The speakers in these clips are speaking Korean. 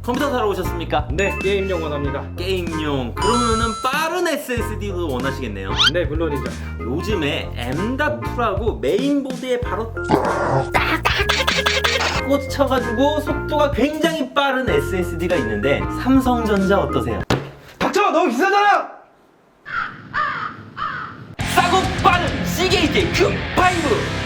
컴퓨터 사러 오셨습니까? 네, 게임용 원합니다. 게임용. 그러면은 빠른 SSD도 원하시겠네요. 네, 물론이죠. 요즘에 M.2라고 메인보드에 바로 꽂혀가지고 속도가 굉장히 빠른 SSD가 있는데 삼성전자 어떠세요? 닥쳐! 너무 비싸잖아! 싸고 빠른 시게이트 Q5.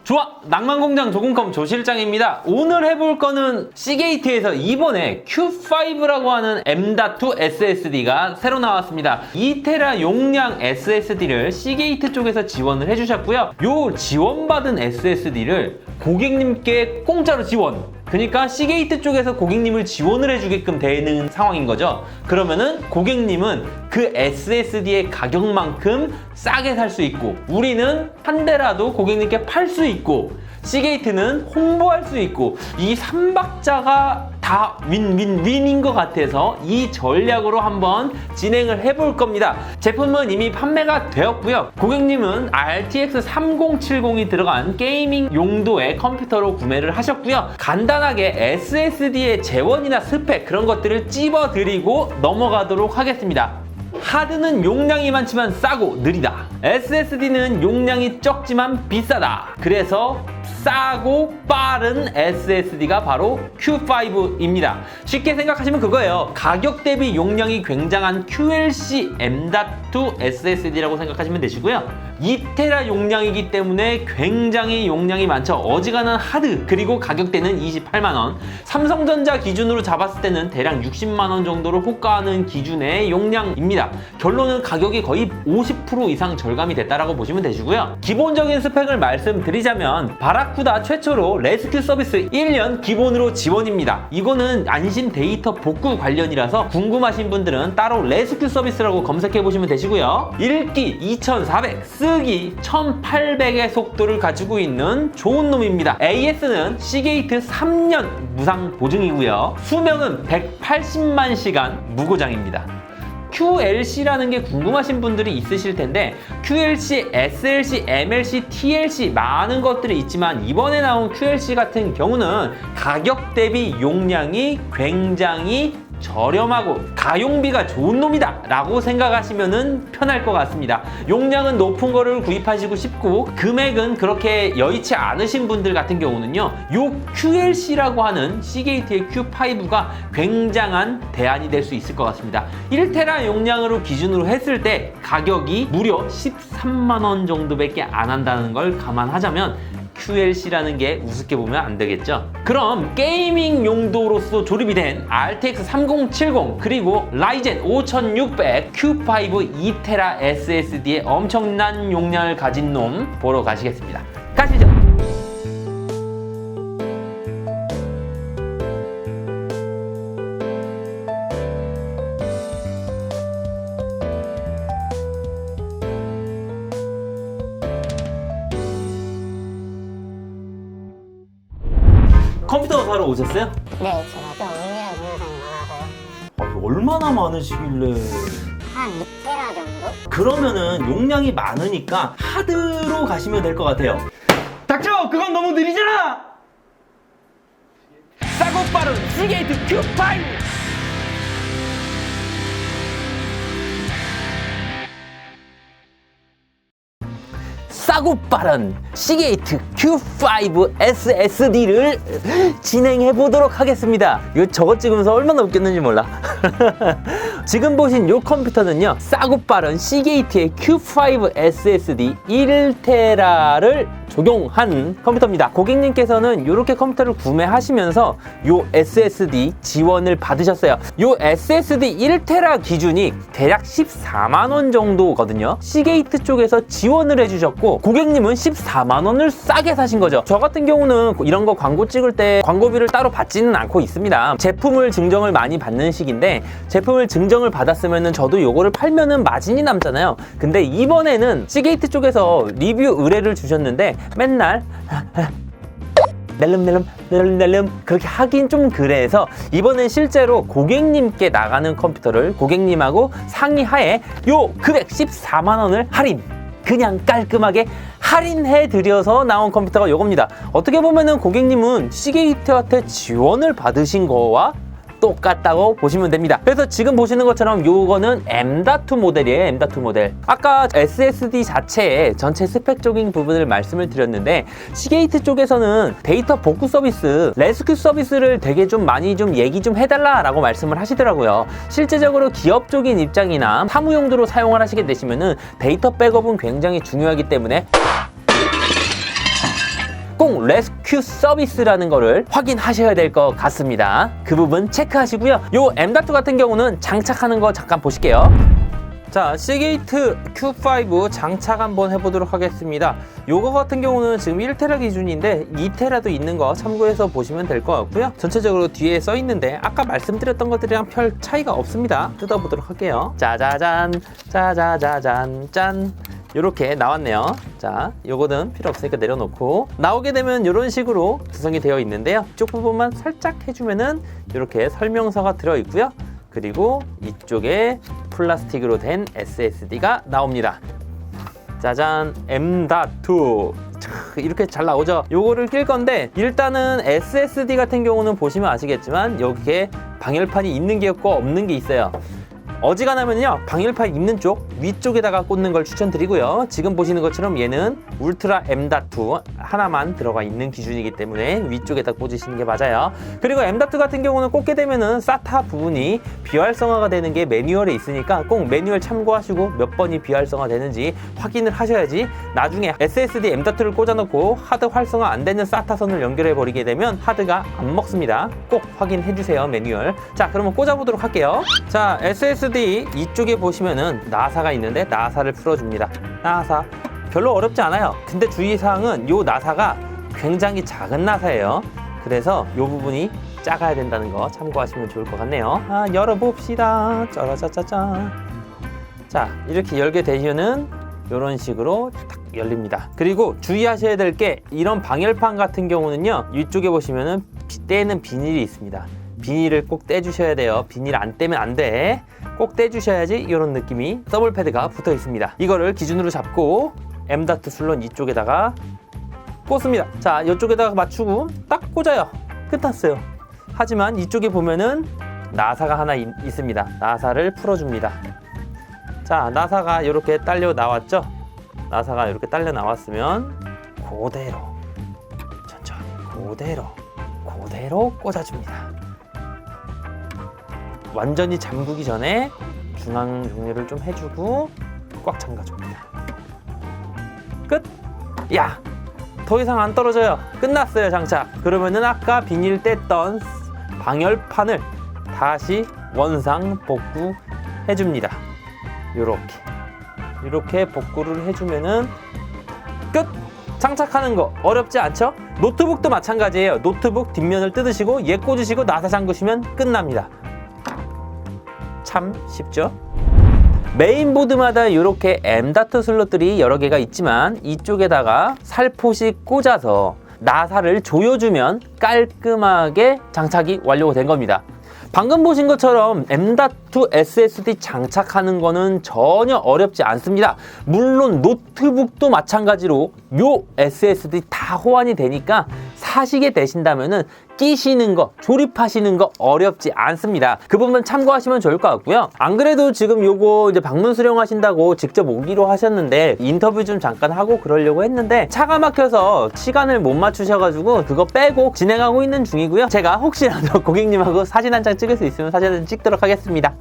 좋아! 낭만공장 조공컴 조실장입니다. 오늘 해볼 거는 시게이트에서 이번에 Q5라고 하는 M.2 SSD가 새로 나왔습니다. 2테라 용량 SSD를 시게이트 쪽에서 지원을 해주셨고요. 요 지원받은 SSD를 고객님께 공짜로 지원! 그러니까 시게이트 쪽에서 고객님을 지원을 해주게끔 되는 상황인 거죠. 그러면은 고객님은 그 SSD의 가격만큼 싸게 살 수 있고, 우리는 한 대라도 고객님께 팔 수 있고, 시게이트는 홍보할 수 있고, 이 3박자가 다 윈윈윈인 것 같아서 이 전략으로 한번 진행을 해볼 겁니다. 제품은 이미 판매가 되었고요. 고객님은 RTX 3070이 들어간 게이밍 용도의 컴퓨터로 구매를 하셨고요. 간단하게 SSD의 재원이나 스펙 그런 것들을 찝어드리고 넘어가도록 하겠습니다. 하드는 용량이 많지만 싸고 느리다. SSD는 용량이 적지만 비싸다. 그래서 싸고 빠른 SSD가 바로 Q5입니다. 쉽게 생각하시면 그거예요. 가격 대비 용량이 굉장한 QLC M.2 SSD라고 생각하시면 되시고요. 2테라 용량이기 때문에 굉장히 용량이 많죠. 어지간한 하드, 그리고 가격대는 28만원. 삼성전자 기준으로 잡았을 때는 대략 60만원 정도를 호가하는 기준의 용량입니다. 결론은 가격이 거의 50% 이상 절감이 됐다라고 보시면 되시고요. 기본적인 스펙을 말씀드리자면 바라쿠다 최초로 레스큐 서비스 1년 기본으로 지원입니다. 이거는 안심 데이터 복구 관련이라서 궁금하신 분들은 따로 레스큐 서비스라고 검색해 보시면 되시고요. 읽기 2400, 쓰기 1800의 속도를 가지고 있는 좋은 놈입니다. AS는 시게이트 3년 무상 보증이고요. 수명은 180만 시간 무고장입니다. QLC라는 게 궁금하신 분들이 있으실 텐데, QLC, SLC, MLC, TLC 많은 것들이 있지만 이번에 나온 QLC 같은 경우는 가격 대비 용량이 굉장히 저렴하고 가용비가 좋은 놈이다 라고 생각하시면 편할 것 같습니다. 용량은 높은 거를 구입하시고 싶고 금액은 그렇게 여의치 않으신 분들 같은 경우는요, 요 QLC라고 하는 시게이트의 Q5가 굉장한 대안이 될 수 있을 것 같습니다. 1테라 용량으로 기준으로 했을 때 가격이 무려 13만원 정도밖에 안 한다는 걸 감안하자면 QLC라는 게 우습게 보면 안 되겠죠. 그럼 게이밍 용도로서 조립이 된 RTX 3070 그리고 라이젠 5600 Q5 2테라 SSD의 엄청난 용량을 가진 놈 보러 가시겠습니다. 가시죠. 컴퓨터 사러 오셨어요? 네, 제가 좀 의미를 두는 사람이 많아서요. 얼마나 많으시길래? 한 2테라 정도? 그러면은 용량이 많으니까 하드로 가시면 될 것 같아요. 닥쳐! 그건 너무 느리잖아! 싸고 빠른 시게이트 Q5! 싸고 빠른 시게이트 Q5 SSD를 진행해 보도록 하겠습니다. 이거 저거 찍으면서 얼마나 웃겼는지 몰라. 지금 보신 이 컴퓨터는요, 싸고 빠른 시게이트의 Q5 SSD 1테라를 적용한 컴퓨터입니다. 고객님께서는 이렇게 컴퓨터를 구매하시면서 이 SSD 지원을 받으셨어요. 이 SSD 1테라 기준이 대략 14만원 정도거든요. 시게이트 쪽에서 지원을 해주셨고 고객님은 14만원을 싸게 사신 거죠. 저 같은 경우는 이런 거 광고 찍을 때 광고비를 따로 받지는 않고 있습니다. 제품을 증정을 많이 받는 시기인데, 제품을 증정을 받았으면 저도 요거를 팔면은 마진이 남잖아요. 근데 이번에는 시게이트 쪽에서 리뷰 의뢰를 주셨는데 맨날 낼름낼름 그렇게 하긴 좀 그래서 이번엔 실제로 고객님께 나가는 컴퓨터를 고객님하고 상의하에 요 금액 14만원을 할인, 그냥 깔끔하게 할인해 드려서 나온 컴퓨터가 요겁니다. 어떻게 보면은 고객님은 시게이트한테 지원을 받으신 거와 똑같다고 보시면 됩니다. 그래서 지금 보시는 것처럼 요거는 M.2 모델이에요. M.2 모델. 아까 SSD 자체의 전체 스펙적인 부분을 말씀을 드렸는데 시게이트 쪽에서는 데이터 복구 서비스, 레스큐 서비스를 되게 좀 많이 좀 얘기 좀 해달라라고 말씀을 하시더라고요. 실제적으로 기업적인 입장이나 사무 용도로 사용을 하시게 되시면은 데이터 백업은 굉장히 중요하기 때문에 꼭 레스큐 서비스라는 거를 확인하셔야 될 것 같습니다. 그 부분 체크하시고요. 요 M.2 같은 경우는 장착하는 거 잠깐 보실게요. 자, 시게이트 Q5 장착 한번 해보도록 하겠습니다. 요거 같은 경우는 지금 1테라 기준인데 2테라도 있는 거 참고해서 보시면 될 것 같고요. 전체적으로 뒤에 써 있는데 아까 말씀드렸던 것들이랑 별 차이가 없습니다. 뜯어보도록 할게요. 짜자잔, 짜자자잔, 짠. 이렇게 나왔네요. 자, 요거는 필요 없으니까 내려놓고 나오게 되면 이런 식으로 구성이 되어 있는데요. 이쪽 부분만 살짝 해주면은 이렇게 설명서가 들어있고요. 그리고 이쪽에 플라스틱으로 된 SSD가 나옵니다. 짜잔, M.2 이렇게 잘 나오죠. 요거를 낄 건데 일단은 SSD 같은 경우는 보시면 아시겠지만 여기에 방열판이 있는 게 있고 없는 게 있어요. 어지간하면요 방열판 있는 쪽 위쪽에다가 꽂는 걸 추천드리고요. 지금 보시는 것처럼 얘는 울트라 M.2 하나만 들어가 있는 기준이기 때문에 위쪽에다 꽂으시는 게 맞아요. 그리고 M.2 같은 경우는 꽂게 되면은 SATA 부분이 비활성화가 되는 게 매뉴얼에 있으니까 꼭 매뉴얼 참고하시고 몇 번이 비활성화 되는지 확인을 하셔야지 나중에 SSD M.2를 꽂아놓고 하드 활성화 안 되는 SATA 선을 연결해 버리게 되면 하드가 안 먹습니다. 꼭 확인해 주세요, 매뉴얼. 자, 그러면 꽂아 보도록 할게요. 자, SSD 이쪽에 보시면은 나사가 있는데 나사를 풀어줍니다. 나사 별로 어렵지 않아요. 근데 주의사항은 요 나사가 굉장히 작은 나사예요. 그래서 요 부분이 작아야 된다는 거 참고하시면 좋을 것 같네요. 열어봅시다. 짜라짜짜짜. 자, 이렇게 열게 되면은 이런 식으로 딱 열립니다. 그리고 주의하셔야 될 게 이런 방열판 같은 경우는요 이쪽에 보시면은 떼는 비닐이 있습니다. 비닐을 꼭 떼주셔야 돼요. 비닐 안 떼면 안 돼. 꼭 떼주셔야지 이런 느낌이 더블 패드가 붙어 있습니다. 이거를 기준으로 잡고 M.2 슬롯 이쪽에다가 꽂습니다. 자, 이쪽에다가 맞추고 딱 꽂아요. 끝났어요. 하지만 이쪽에 보면은 나사가 하나 있습니다. 나사를 풀어줍니다. 자, 나사가 이렇게 딸려 나왔죠? 나사가 이렇게 딸려 나왔으면 그대로 천천히 그대로 꽂아줍니다. 완전히 잠그기 전에 중앙 정리를 좀 해주고 꽉 잠가줍니다. 끝! 야! 더 이상 안 떨어져요. 끝났어요, 장착. 그러면은 아까 비닐 뗐던 방열판을 다시 원상 복구해줍니다. 이렇게 복구를 해주면은 끝! 장착하는 거 어렵지 않죠? 노트북도 마찬가지예요. 노트북 뒷면을 뜯으시고 얘 꽂으시고 나사 잠그시면 끝납니다. 참 쉽죠? 메인보드마다 이렇게 M.2 슬롯들이 여러 개가 있지만 이쪽에다가 살포시 꽂아서 나사를 조여주면 깔끔하게 장착이 완료가 된 겁니다. 방금 보신 것처럼 M.2 SSD 장착하는 거는 전혀 어렵지 않습니다. 물론 노트북도 마찬가지로 요 SSD 다 호환이 되니까 사시게 되신다면은 끼시는 거, 조립하시는 거 어렵지 않습니다. 그 부분 참고하시면 좋을 것 같고요. 안 그래도 지금 요거 이제 방문 수령하신다고 직접 오기로 하셨는데 인터뷰 좀 잠깐 하고 그러려고 했는데 차가 막혀서 시간을 못 맞추셔가지고 그거 빼고 진행하고 있는 중이고요. 제가 혹시라도 고객님하고 사진 한 장 찍을 수 있으면 사진 한 장 찍도록 하겠습니다.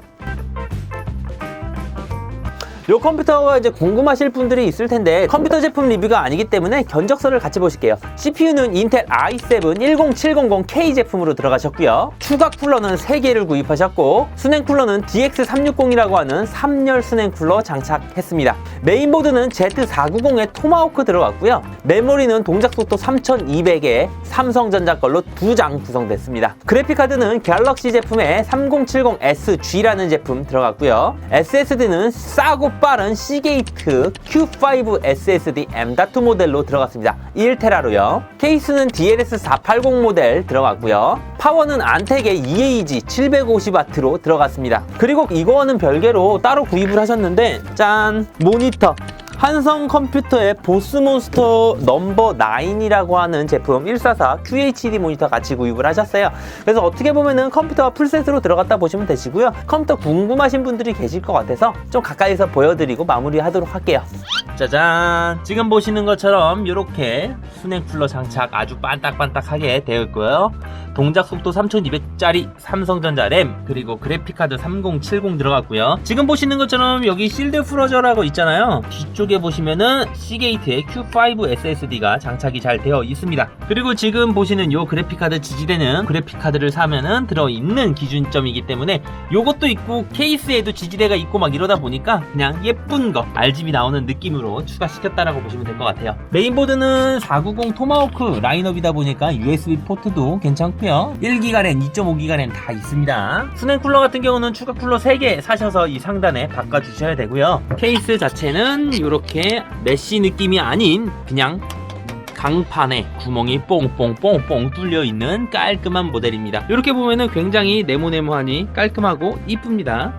이 컴퓨터가 이제 궁금하실 분들이 있을 텐데 컴퓨터 제품 리뷰가 아니기 때문에 견적서를 같이 보실게요. CPU는 인텔 i7 10700K 제품으로 들어가셨고요. 추가 쿨러는 3개를 구입하셨고 순행 쿨러는 DX360이라고 하는 3열 순행 쿨러 장착했습니다. 메인보드는 Z490의 토마호크 들어갔고요. 메모리는 동작 속도 3200에 삼성전자 걸로 2장 구성됐습니다. 그래픽카드는 갤럭시 제품의 3070SG라는 제품 들어갔고요. SSD는 싸고 빠른 시게이트 Q5 SSD M.2 모델로 들어갔습니다. 1테라로요. 케이스는 DLS480 모델 들어갔고요. 파워는 안텍의 EAG 750W로 들어갔습니다. 그리고 이거와는 별개로 따로 구입을 하셨는데 짠! 모니터! 한성 컴퓨터의 보스몬스터 넘버 9이라고 하는 제품 144 QHD 모니터 같이 구입을 하셨어요. 그래서 어떻게 보면은 컴퓨터가 풀셋으로 들어갔다 보시면 되시고요. 컴퓨터 궁금하신 분들이 계실 것 같아서 좀 가까이서 보여드리고 마무리하도록 할게요. 짜잔! 지금 보시는 것처럼 이렇게 수냉 쿨러 장착 아주 반딱반딱하게 되어 있고요. 동작 속도 3200짜리 삼성전자 램, 그리고 그래픽카드 3070 들어갔고요. 지금 보시는 것처럼 여기 실드 프러저라고 있잖아요. 뒤쪽에 보시면은 시게이트의 Q5 SSD가 장착이 잘 되어 있습니다. 그리고 지금 보시는 요 그래픽카드 지지대는 그래픽카드를 사면은 들어있는 기준점이기 때문에 요것도 있고 케이스에도 지지대가 있고 막 이러다 보니까 그냥 예쁜 거 RGB 나오는 느낌으로 추가시켰다라고 보시면 될 것 같아요. 메인보드는 490 토마호크 라인업이다 보니까 USB 포트도 괜찮고요. 1기가 램, 2.5기가 램 다 있습니다. 수냉 쿨러 같은 경우는 추가 쿨러 3개 사셔서 이 상단에 바꿔주셔야 되고요. 케이스 자체는 이렇게 메쉬 느낌이 아닌 그냥 강판에 구멍이 뽕뽕뽕뽕 뚫려 있는 깔끔한 모델입니다. 이렇게 보면은 굉장히 네모네모하니 깔끔하고 이쁩니다.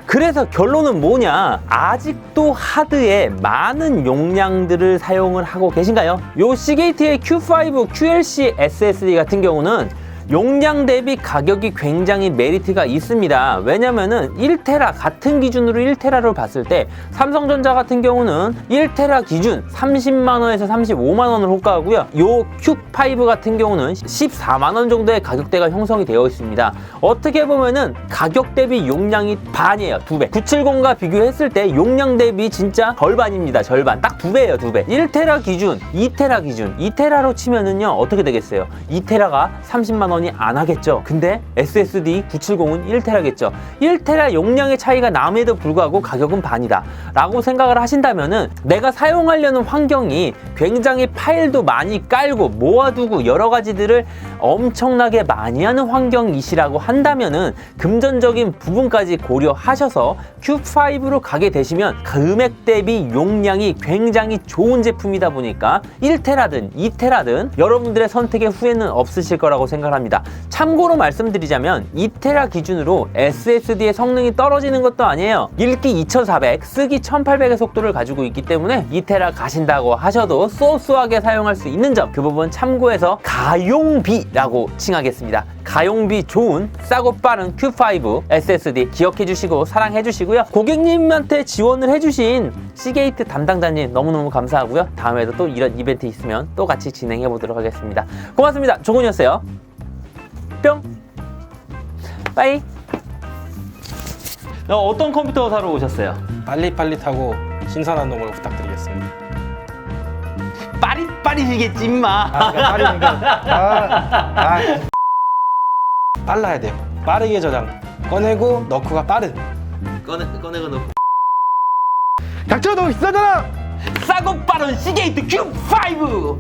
그래서 결론은 뭐냐? 아직도 하드에 많은 용량들을 사용을 하고 계신가요? 요 시게이트의 Q5 QLC SSD 같은 경우는 용량 대비 가격이 굉장히 메리트가 있습니다. 왜냐면은 1테라 같은 기준으로 1테라를 봤을 때 삼성전자 같은 경우는 1테라 기준 30만원에서 35만원을 호가하고요. 요 Q5 같은 경우는 14만원 정도의 가격대가 형성이 되어 있습니다. 어떻게 보면은 가격 대비 용량이 반이에요. 2배. 970과 비교했을 때 용량 대비 진짜 절반입니다. 절반. 딱 2배예요. 2배. 1테라 기준, 2테라 기준. 2테라로 치면은요. 어떻게 되겠어요? 2테라가 30만원 안 하겠죠. 근데 SSD 970은 1테라겠죠. 1테라 용량의 차이가 남에도 불구하고 가격은 반이다 라고 생각을 하신다면은 내가 사용하려는 환경이 굉장히 파일도 많이 깔고 모아두고 여러 가지들을 엄청나게 많이 하는 환경이시라고 한다면은 금전적인 부분까지 고려하셔서 Q5로 가게 되시면 금액 대비 용량이 굉장히 좋은 제품이다 보니까 1테라든 2테라든 여러분들의 선택에 후회는 없으실 거라고 생각합니다. 참고로 말씀드리자면 2테라 기준으로 SSD의 성능이 떨어지는 것도 아니에요. 읽기 2400, 쓰기 1800의 속도를 가지고 있기 때문에 2테라 가신다고 하셔도 소소하게 사용할 수 있는 점, 그 부분 참고해서 가용비라고 칭하겠습니다. 가용비 좋은 싸고 빠른 Q5 SSD 기억해 주시고 사랑해 주시고요. 고객님한테 지원을 해주신 시게이트 담당자님 너무너무 감사하고요. 다음에도 또 이런 이벤트 있으면 또 같이 진행해 보도록 하겠습니다. 고맙습니다. 조건이었어요. 뿅! 빠이! 어떤 컴퓨터 사러 오셨어요? 빨리빨리타고 신선한 놈을 부탁드리겠습니다. 빠릿빠릿이겠지 임마. 빨라야 돼요. 빠르게 저장. 꺼내고 넣고가 빠른. 꺼내고 놓고 닥쳐, 너무 비싸잖아. 싸고 빠른 시게이트 Q5!